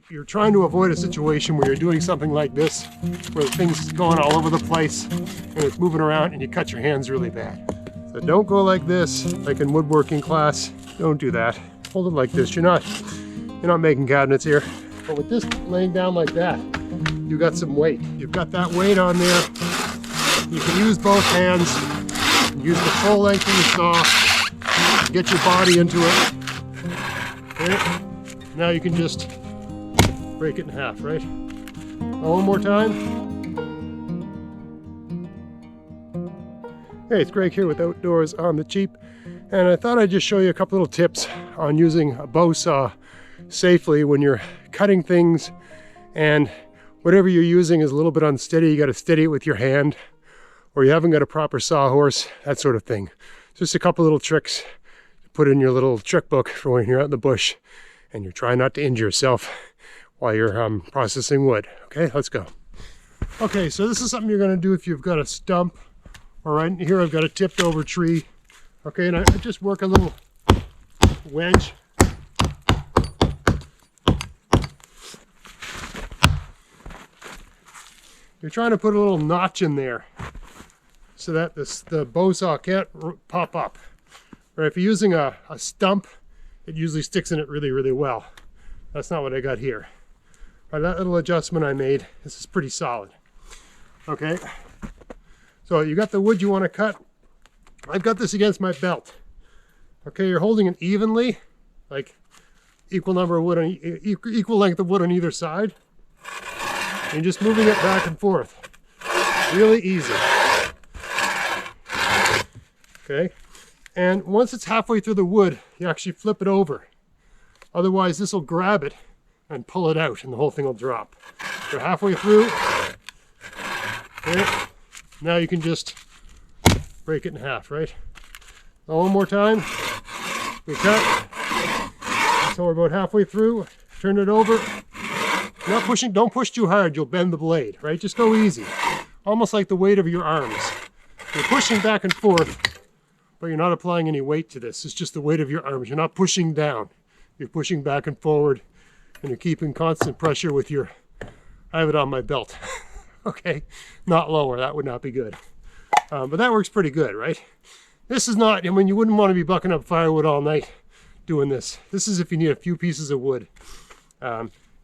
you're trying to avoid a situation where you're doing something like this, where things going all over the place and it's moving around and you cut your hands really bad. So don't go like this, like in woodworking class. Don't do that. Hold it like this. You're not making cabinets here. But with this laying down like that, you got some weight. You've got that weight on there. You can use both hands. Use the full length of the saw. Get your body into it. Okay. Now you can just break it in half, right? One more time. Hey, it's Greg here with Outdoors on the Cheap, and I thought I'd just show you a couple little tips on using a bow saw safely when you're cutting things and whatever you're using is a little bit unsteady. You got to steady it with your hand, or you haven't got a proper sawhorse, that sort of thing. Just a couple little tricks to put in your little trick book for when you're out in the bush and you're trying not to injure yourself while you're processing wood. Okay, let's go. Okay, so this is something you're going to do if you've got a stump. All right, here I've got a tipped over tree. Okay, and I just work a little wedge. You're trying to put a little notch in there so that the bow saw can't pop up. Or if you're using a stump, it usually sticks in it really, really well. That's not what I got here. By that little adjustment I made, this is pretty solid. Okay, so you got the wood you want to cut. I've got this against my belt. Okay, you're holding it evenly, like equal number of wood on equal length of wood on either side. And just moving it back and forth. Really easy. Okay, and once it's halfway through the wood, you actually flip it over. Otherwise, this will grab it and pull it out, and the whole thing will drop. You're halfway through. Okay, now you can just break it in half, right? Now one more time. We cut. So we're about halfway through. Turn it over. Not pushing, don't push too hard, you'll bend the blade, right? Just go easy. Almost like the weight of your arms. You're pushing back and forth, but you're not applying any weight to this. It's just the weight of your arms. You're not pushing down. You're pushing back and forward, and you're keeping constant pressure with your, I have it on my belt. Okay, not lower, that would not be good. But that works pretty good, right? This is not, I mean, you wouldn't want to be bucking up firewood all night doing this. This is if you need a few pieces of wood.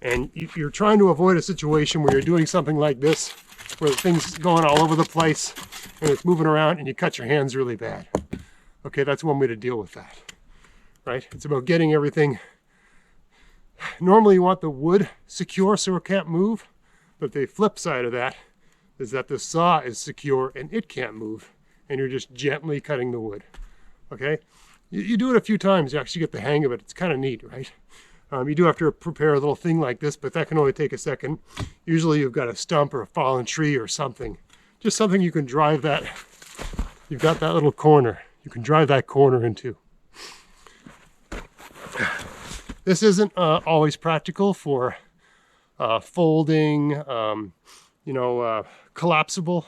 And you're trying to avoid a situation where you're doing something like this, where things going all over the place and it's moving around and you cut your hands really bad. Okay, that's one way to deal with that, right? It's about getting everything. Normally you want the wood secure so it can't move, but the flip side of that is that the saw is secure and it can't move, and you're just gently cutting the wood, okay? You do it a few times, you actually get the hang of it. It's kind of neat, right? You do have to prepare a little thing like this, but that can only take a second. Usually you've got a stump or a fallen tree or something. Just something you can drive that. You've got that little corner. You can drive that corner into. This isn't always practical for folding, collapsible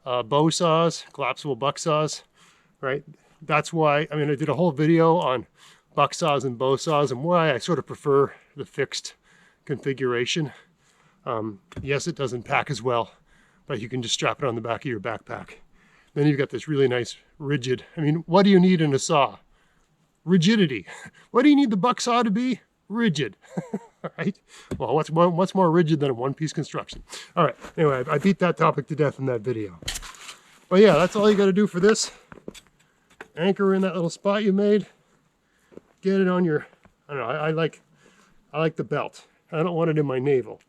bow saws, collapsible buck saws, right? That's why, I mean, I did a whole video on buck saws and bow saws and why I sort of prefer the fixed configuration. Yes, it doesn't pack as well, but you can just strap it on the back of your backpack. Then you've got this really nice rigid, I mean, what do you need in a saw? Rigidity. What do you need the buck saw to be? Rigid. Right? Well, what's more rigid than a one-piece construction? All right, anyway, I beat that topic to death in that video. But yeah, that's all you got to do for this. Anchor in that little spot you made. Get it on your, I don't know, I like the belt. I don't want it in my navel.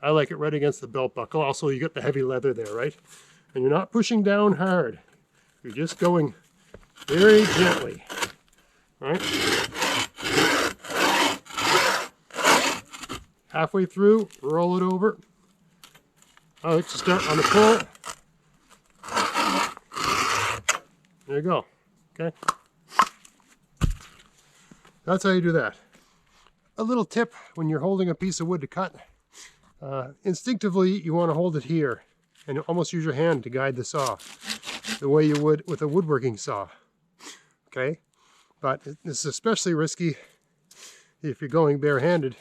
I like it right against the belt buckle. Also, you get the heavy leather there, right? And you're not pushing down hard. You're just going very gently, right? Halfway through, roll it over. I like to start on the pull. There you go, okay? That's how you do that. A little tip when you're holding a piece of wood to cut. Instinctively, you want to hold it here and almost use your hand to guide the saw the way you would with a woodworking saw. Okay? But this is especially risky if you're going barehanded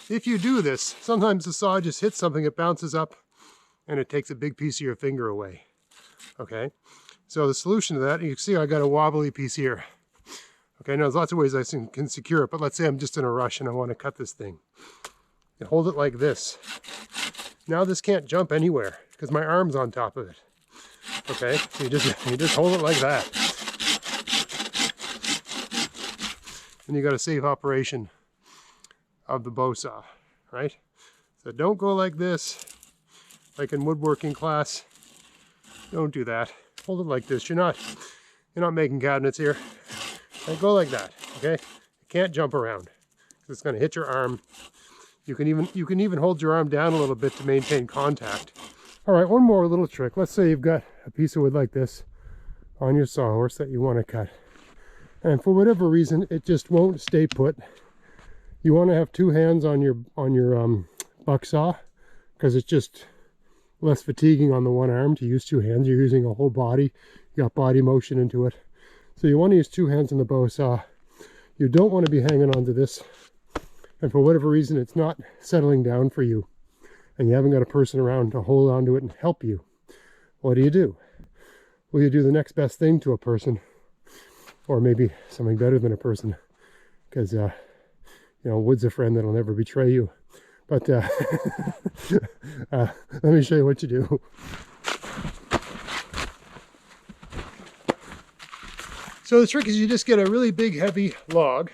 if you do this, sometimes the saw just hits something, it bounces up, and it takes a big piece of your finger away. Okay, so the solution to that, you can see I got a wobbly piece here. Okay, now there's lots of ways I can secure it, but let's say I'm just in a rush and I want to cut this thing. You hold it like this. Now this can't jump anywhere because my arm's on top of it. Okay, so you just hold it like that. And you got a safe operation of the bow saw, right? So don't go like this, like in woodworking class. Don't do that. Hold it like this. You're not making cabinets here. And go like that, okay? You can't jump around. It's going to hit your arm. You can even hold your arm down a little bit to maintain contact. All right, one more little trick. Let's say you've got a piece of wood like this on your sawhorse that you want to cut. And for whatever reason, it just won't stay put. You want to have two hands on your buck saw because it's just less fatiguing on the one arm to use two hands. You're using a whole body. You got body motion into it. So you want to use two hands on the bow saw. You don't want to be hanging onto this. And for whatever reason, it's not settling down for you. And you haven't got a person around to hold onto it and help you. What do? Well, you do the next best thing to a person. Or maybe something better than a person. Because, you know, wood's a friend that'll never betray you. But let me show you what you do. So the trick is you just get a really big heavy log.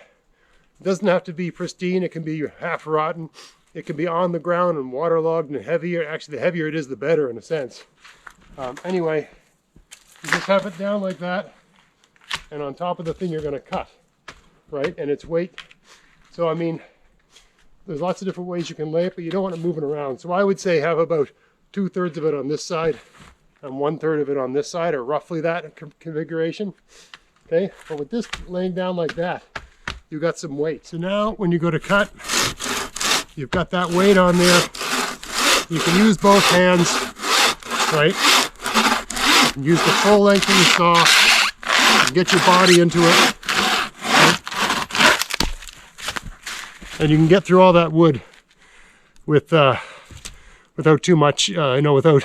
It doesn't have to be pristine. It can be half rotten. It can be on the ground and waterlogged and heavier. Actually, the heavier it is, the better in a sense. Anyway, you just have it down like that. And on top of the thing you're going to cut, right? And its weight. So, I mean, there's lots of different ways you can lay it, but you don't want it moving around. So I would say have about 2/3 of it on this side and 1/3 of it on this side, or roughly that configuration. Okay, but with this laying down like that, you've got some weight. So now when you go to cut, you've got that weight on there. You can use both hands, right? You can use the full length of the saw. You can get your body into it. Right? And you can get through all that wood with without too much, without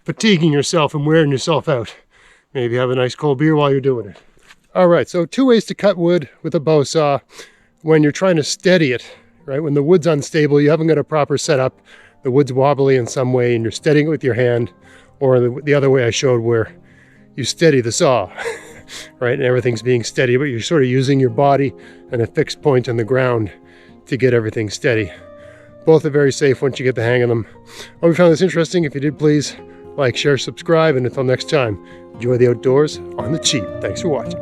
fatiguing yourself and wearing yourself out. Maybe have a nice cold beer while you're doing it. All right, so two ways to cut wood with a bow saw when you're trying to steady it, right? When the wood's unstable, you haven't got a proper setup, the wood's wobbly in some way and you're steadying it with your hand, or the other way I showed where you steady the saw, right? And everything's being steady, but you're sort of using your body and a fixed point on the ground to get everything steady. Both are very safe once you get the hang of them. I hope you found this interesting. If you did, please like, share, subscribe, and until next time, enjoy the outdoors on the cheap. Thanks for watching.